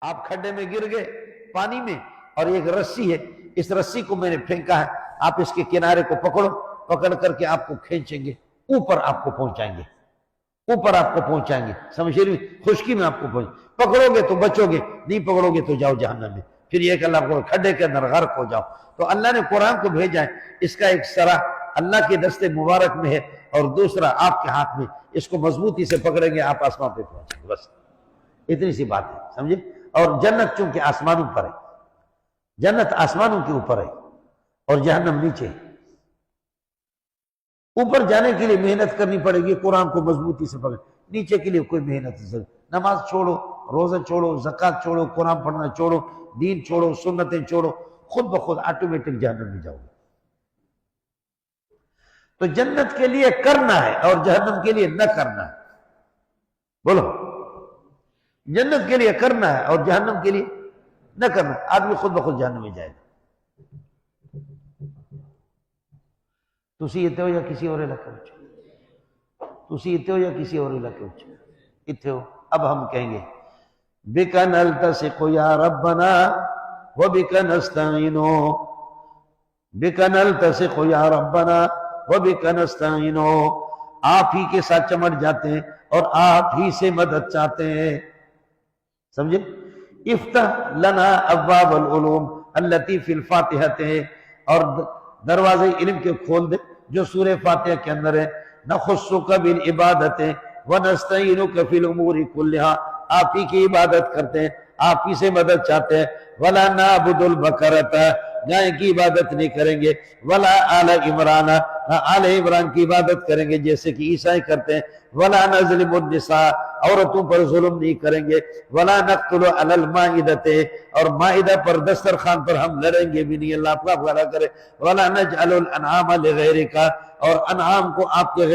آپ کھڈے میں گر گئے پانی میں، اور ایک رسی ہے، اس رسی کو میں نے پھینکا ہے، آپ اس کے کنارے کو پکڑو، پکڑ کر کے آپ کو کھینچیں گے، اوپر آپ کو پہنچائیں گے، اوپر آپ کو پہنچائیں گے، سمجھ رہی؟ خشکی میں آپ کو پکڑو گے تو بچو گے، نہیں پکڑو گے تو جاؤ جہنم میں، پھر یہ کہ اللہ کو کھڈے کے اندر غرق ہو جاؤ۔ تو اللہ نے قرآن کو بھیجا ہے، اس کا ایک سرا اللہ کے دست مبارک میں ہے اور دوسرا آپ کے ہاتھ میں، اس کو مضبوطی سے پکڑیں گے آپ آسمان پہ پہنچیں گے، بس اتنی سی بات ہے، سمجھے؟ اور جنت چونکہ آسمانوں پر ہے، جنت آسمانوں کے اوپر ہے اور جہنم نیچے ہے۔ اوپر جانے کے لیے محنت کرنی پڑے گی، قرآن کو مضبوطی سے پکڑ، نیچے کے لیے کوئی محنت نہیں، نماز چھوڑو، روزہ چھوڑو، زکوٰۃ چھوڑو، قرآن پڑھنا چھوڑو، دین چھوڑو، سنتیں چھوڑو، خود بخود آٹومیٹک جہنم میں جاؤ گے۔ تو جنت کے لیے کرنا ہے اور جہنم کے لیے نہ کرنا ہے، بولو، جنت کے لیے کرنا ہے اور جہنم کے لیے نہ کرنا ہے، آدمی خود بخود جہنم میں جائے گا۔ تسی اتنے ہو یا کسی اور علاقے میں؟ تسی اتنے ہو یا کسی اور علاقے میں؟ اتنے ہو۔ اب ہم کہیں گے بِكَ نَلْتَصِقُ يَا رَبَّنَا وَبِكَ نَسْتَعِينُ، بِكَ نَلْتَصِقُ يَا رَبَّنَا وَبِكَ نَسْتَعِينُ، آپ ہی کے ساتھ چمٹ جاتے ہیں اور آپ ہی سے مدد چاہتے ہیں، سمجھے؟ افتح لنا ابواب العلوم التي فی الفاتحة، اور دروازے علم کے کھول دے جو سورہ فاتحہ کے اندر ہے، نخصک بالعبادت ونستعینک فی الامور کلہا، آپ ہی کی عبادت کرتے ہیں، آپ ہی سے مدد چاہتے ہیں، ولا نعبد البقرۃ، گائے کی عبادت نہیں کریں گے، ولا آل عمران، نہ آل عمران کی عبادت کریں گے جیسے کہ عیسائی کرتے ہیں، ولا نظلم النساء، عورتوں پر ظلم نہیں کریں گے، ولا نقتل علی المائدۃ، اور مائدہ پر دسترخوان پر ہم لڑیں گے بھی نہیں، اللہ آپ کا بھلا کرے، ولا نجعل الانعام لغیرک، اور انعام کو آپ کے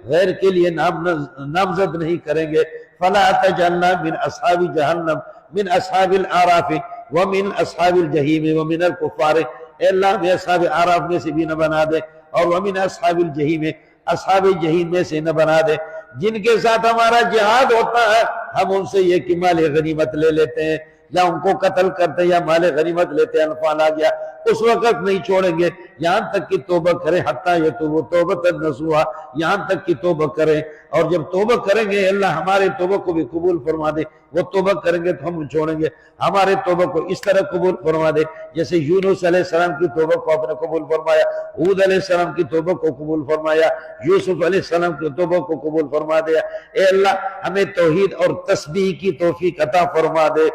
غیر کے لیے نامزد نہیں کریں گے، فلا تجعلنا من اصحاب جہنم من اصحاب الاعراف ومن اصحاب الجحیم ومن الکفار، اے اللہ ہمیں اصحاب اعراف میں سے بھی نہ بنا دے اور ومن اصحاب الجحیم، اصحاب جحیم میں سے نہ بنا دے، جن کے ساتھ ہمارا جہاد ہوتا ہے ہم ان سے یہ کہ مال غنیمت لے لیتے ہیں یا ان کو قتل کرتے ہیں یا مال غنیمت لیتے ہیں، انفال آ گیا اس وقت نہیں چھوڑیں گے یہاں تک کہ توبہ کریں، حتیٰ یتوبوا توبۃ نصوحا، یہاں تک کہ توبہ کریں، اور جب توبہ کریں گے اللہ ہمارے توبہ کو بھی قبول فرما دے، وہ توبہ کریں گے تو ہم چھوڑیں گے، ہمارے توبہ کو اس طرح قبول فرما دے جیسے یونس علیہ السلام کی توبہ کو آپ نے قبول فرمایا، ہود علیہ السلام کی توبہ کو قبول فرمایا، یوسف علیہ السلام کی توبہ کو قبول فرما دیا۔ اے اللہ ہمیں توحید اور تسبیح کی توفیق عطا فرما دے،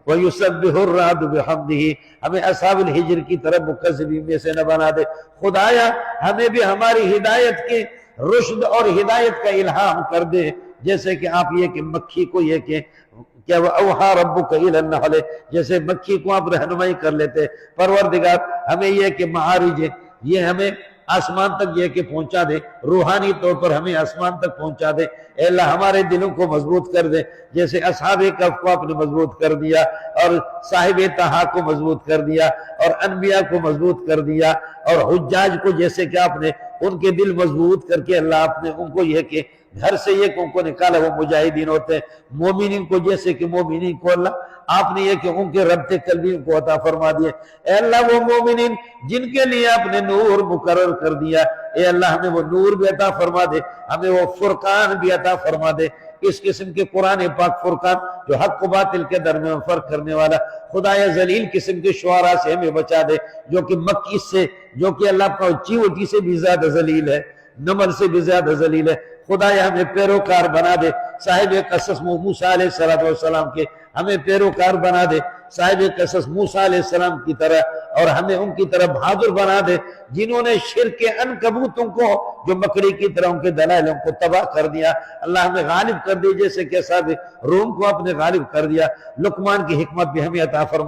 وَيُسَبِّحُ الرَّعْدُ بِحَمْدِهِ، ہمیں اصحاب الحجر کی طرف مکذبین میں سے نہ بنا دے، خدایا ہمیں بھی ہماری ہدایت کے رشد اور ہدایت کا الہام کر دے، جیسے کہ آپ یہ کہ مکھی کو یہ کہ کیا اوحا ربک الی النحل، جیسے مکھی کو آپ رہنمائی کر لیتے، پروردگار ہمیں یہ کہ معارج یہ ہمیں آسمان تک یہ کہ پہنچا دے، روحانی طور پر ہمیں آسمان تک پہنچا دے، اے اللہ ہمارے دلوں کو مضبوط کر دے، جیسے اصحاب کہف کو آپ نے مضبوط کر دیا اور صاحب طہا کو مضبوط کر دیا اور انبیاء کو مضبوط کر دیا اور حجاج کو جیسے کہ آپ نے ان کے دل مضبوط کر کے اللہ آپ نے ان کو یہ کہ گھر سے یہ کہ ان کو نکالا وہ مجاہدین ہوتے ہیں، مومنین کو جیسے کہ مومنین کو اللہ آپ نے یہ کہ ان کے ربط قلبی کو عطا فرما دیا، اے اللہ وہ مومنین جن کے لیے آپ نے نور مقرر کر دیا، اے اللہ ہمیں وہ نور بھی عطا فرما دے، ہمیں وہ فرقان بھی عطا فرما دے، اس قسم کے قرآن پاک فرقان جو حق و باطل کے درمیان فرق کرنے والا، خدایا ذلیل قسم کے شعراء سے ہمیں بچا دے جو کہ مکی سے، جو کہ اللہ کا چیوٹی سے بھی زیادہ ذلیل ہے، نمل سے بھی زیادہ ذلیل ہے، خدایا ہمیں پیروکار بنا دے صاحب قصص موسیٰ علیہ السلام کے، ہمیں پیروکار بنا دے صاحب قصص موسیٰ علیہ السلام کی طرح، اور ہمیں ان کی طرح بہادر بنا دے جنہوں نے شرک عنکبوتوں کو جو مکڑی کی طرح ان کے دلائلوں کو تباہ کر دیا، اللہ ہمیں غالب کر دے جیسے کہ صاحب روم کو آپ نے غالب کر دیا، لقمان کی حکمت بھی ہمیں عطا فرما